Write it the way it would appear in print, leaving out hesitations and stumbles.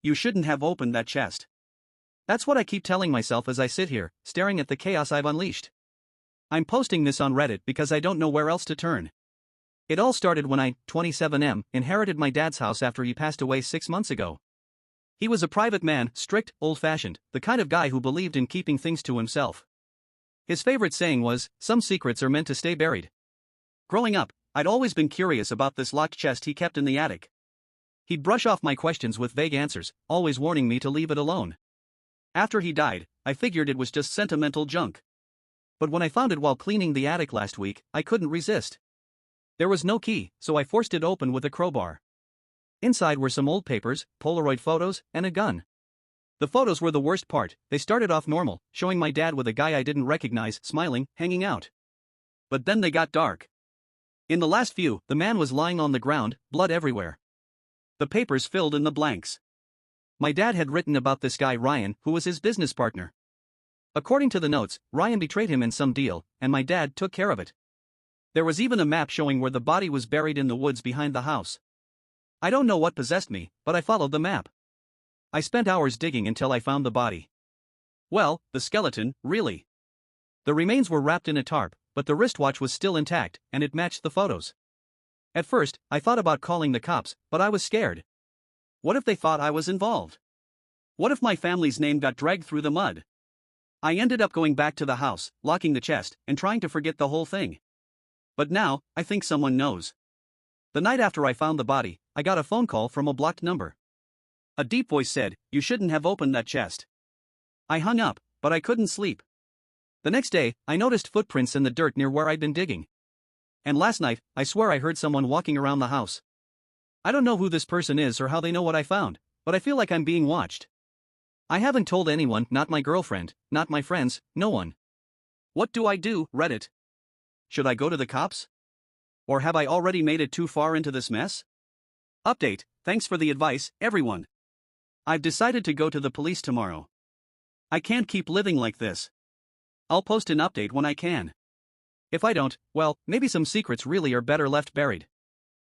You shouldn't have opened that chest. That's what I keep telling myself as I sit here, staring at the chaos I've unleashed. I'm posting this on Reddit because I don't know where else to turn. It all started when I, 27M, inherited my dad's house after he passed away 6 months ago. He was a private man, strict, old-fashioned, the kind of guy who believed in keeping things to himself. His favorite saying was, "Some secrets are meant to stay buried." Growing up, I'd always been curious about this locked chest he kept in the attic. He'd brush off my questions with vague answers, always warning me to leave it alone. After he died, I figured it was just sentimental junk. But when I found it while cleaning the attic last week, I couldn't resist. There was no key, so I forced it open with a crowbar. Inside were some old papers, Polaroid photos, and a gun. The photos were the worst part. They started off normal, showing my dad with a guy I didn't recognize, smiling, hanging out. But then they got dark. In the last few, the man was lying on the ground, blood everywhere. The papers filled in the blanks. My dad had written about this guy Ryan, who was his business partner. According to the notes, Ryan betrayed him in some deal, and my dad took care of it. There was even a map showing where the body was buried in the woods behind the house. I don't know what possessed me, but I followed the map. I spent hours digging until I found the body. Well, the skeleton, really. The remains were wrapped in a tarp, but the wristwatch was still intact, and it matched the photos. At first, I thought about calling the cops, but I was scared. What if they thought I was involved? What if my family's name got dragged through the mud? I ended up going back to the house, locking the chest, and trying to forget the whole thing. But now, I think someone knows. The night after I found the body, I got a phone call from a blocked number. A deep voice said, "You shouldn't have opened that chest." I hung up, but I couldn't sleep. The next day, I noticed footprints in the dirt near where I'd been digging. And last night, I swear I heard someone walking around the house. I don't know who this person is or how they know what I found, but I feel like I'm being watched. I haven't told anyone, not my girlfriend, not my friends, no one. What do I do, Reddit? Should I go to the cops? Or have I already made it too far into this mess? Update, thanks for the advice, everyone. I've decided to go to the police tomorrow. I can't keep living like this. I'll post an update when I can. If I don't, well, maybe some secrets really are better left buried.